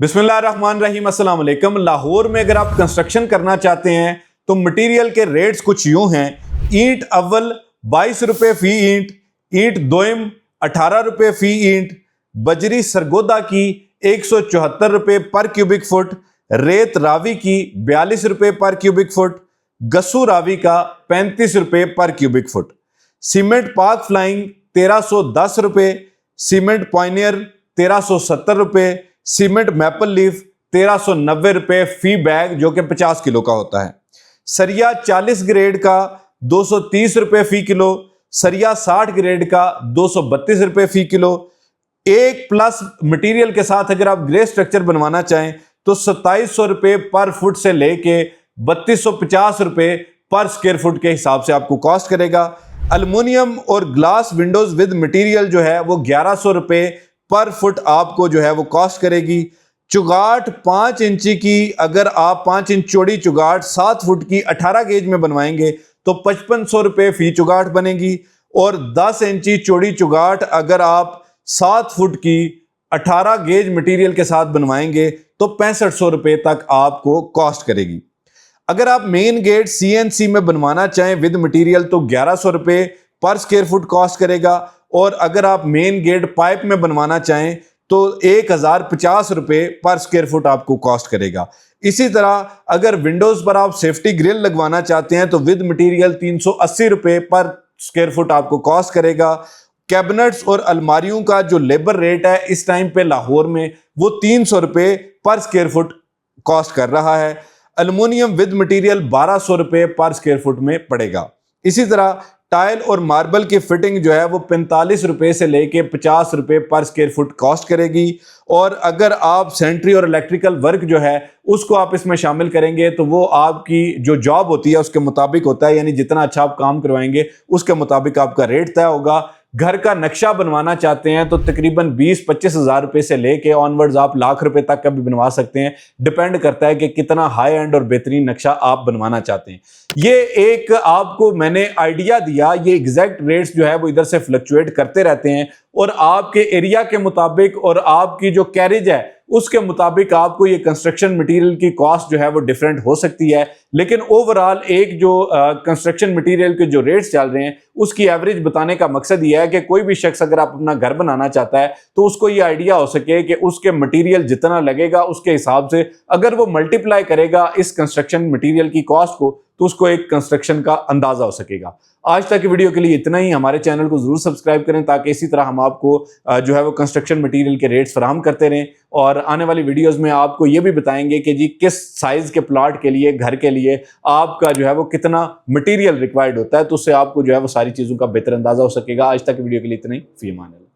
बिस्मिल्लाहिर्रहमानिर्रहीम, अस्सलाम वालेकुम। लाहौर में अगर आप कंस्ट्रक्शन करना चाहते हैं तो मटेरियल के रेट्स कुछ यूं हैं। ईंट अव्वल 22 रुपये फ़ी ईंट, ईंट दोयम 18 रुपये फ़ी ईंट, बजरी सरगोदा की 174 रुपये पर क्यूबिक फुट, रेत रावी की 42 रुपये पर क्यूबिक फुट, गस्सू रावी का 35 रुपये पर क्यूबिक फुट, सीमेंट पाक फ्लाइंग 1310 रुपये, सीमेंट पॉइनियर 1370 रुपये, सीमेंट मैपल लीफ 1390 रुपये फी बैग जो कि 50 किलो का होता है। सरिया 40 ग्रेड का 230 रुपये फी किलो, सरिया 60 ग्रेड का 232 रुपये फी किलो। एक प्लस मटेरियल के साथ अगर आप ग्रे स्ट्रक्चर बनवाना चाहें तो 2700 रुपये पर फुट से लेके 3250 रुपये पर स्क्वायर फुट के हिसाब से आपको कॉस्ट करेगा। अल्युमिनियम और ग्लास विंडोज विद मटेरियल जो है वो 1100 रुपये पर फुट आपको जो है वो कॉस्ट करेगी। चुगाट 5 इंची की, अगर आप 5 इंच चौड़ी चुगाट 7 फुट की 18 गेज में बनवाएंगे तो 5500 रुपये फी चुगाट बनेगी। और 10 इंची चौड़ी चुगाट अगर आप 7 फुट की 18 गेज मटेरियल के साथ बनवाएंगे तो 6500 रुपये तक आपको कॉस्ट करेगी। अगर आप मेन गेट CNC में बनवाना चाहें विद मटेरियल तो 1100 रुपये पर स्क्वायर फुट कॉस्ट करेगा। और अगर आप मेन गेट पाइप में बनवाना चाहें तो 1050 रुपये पर स्क्वायर फुट आपको कॉस्ट करेगा। इसी तरह अगर विंडोज पर आप सेफ्टी ग्रिल लगवाना चाहते हैं तो विद मटेरियल 380 रुपये पर स्क्वायर फुट आपको कॉस्ट करेगा। कैबिनेट्स और अलमारियों का जो लेबर रेट है इस टाइम पे लाहौर में वो 300 रुपये पर स्क्वायर फुट कॉस्ट कर रहा है। एल्युमिनियम विद मटेरियल 1200 रुपये पर स्क्वायर फुट में पड़ेगा। इसी तरह टाइल और मार्बल की फिटिंग जो है वो 45 रुपये से लेके 50 रुपये पर स्क्वायर फुट कॉस्ट करेगी। और अगर आप सेंट्री और इलेक्ट्रिकल वर्क जो है उसको आप इसमें शामिल करेंगे तो वो आपकी जो जॉब होती है उसके मुताबिक होता है, यानी जितना अच्छा आप काम करवाएंगे उसके मुताबिक आपका रेट तय होगा। घर का नक्शा बनवाना चाहते हैं तो तकरीबन 20-25 हज़ार रुपये से लेके ऑनवर्ड्स आप लाख रुपए तक का भी बनवा सकते हैं। डिपेंड करता है कि कितना हाई एंड और बेहतरीन नक्शा आप बनवाना चाहते हैं। ये एक आपको मैंने आइडिया दिया, ये एग्जैक्ट रेट्स जो है वो इधर से फ्लक्चुएट करते रहते हैं और आपके एरिया के मुताबिक और आपकी जो कैरेज है उसके मुताबिक आपको ये कंस्ट्रक्शन मटेरियल की कॉस्ट जो है वो डिफरेंट हो सकती है। लेकिन ओवरऑल एक जो कंस्ट्रक्शन मटेरियल के जो रेट्स चल रहे हैं उसकी एवरेज बताने का मकसद ये है कि कोई भी शख्स अगर आप अपना घर बनाना चाहता है तो उसको ये आइडिया हो सके कि उसके मटेरियल जितना लगेगा उसके हिसाब से अगर वो मल्टीप्लाई करेगा इस कंस्ट्रक्शन मटेरियल की कॉस्ट को तो उसको एक कंस्ट्रक्शन का अंदाजा हो सकेगा। आज तक की वीडियो के लिए इतना ही। हमारे चैनल को जरूर सब्सक्राइब करें ताकि इसी तरह हम आपको जो है वो कंस्ट्रक्शन मटेरियल के रेट्स फराहम करते रहें। और आने वाली वीडियोस में आपको ये भी बताएंगे कि जी किस साइज के प्लॉट के लिए, घर के लिए आपका जो है वो कितना मटेरियल रिक्वायर्ड होता है, तो उससे आपको जो है वो सारी चीज़ों का बेहतर अंदाजा हो सकेगा। आज तक की वीडियो के लिए इतना ही। फी अमान अल्लाह।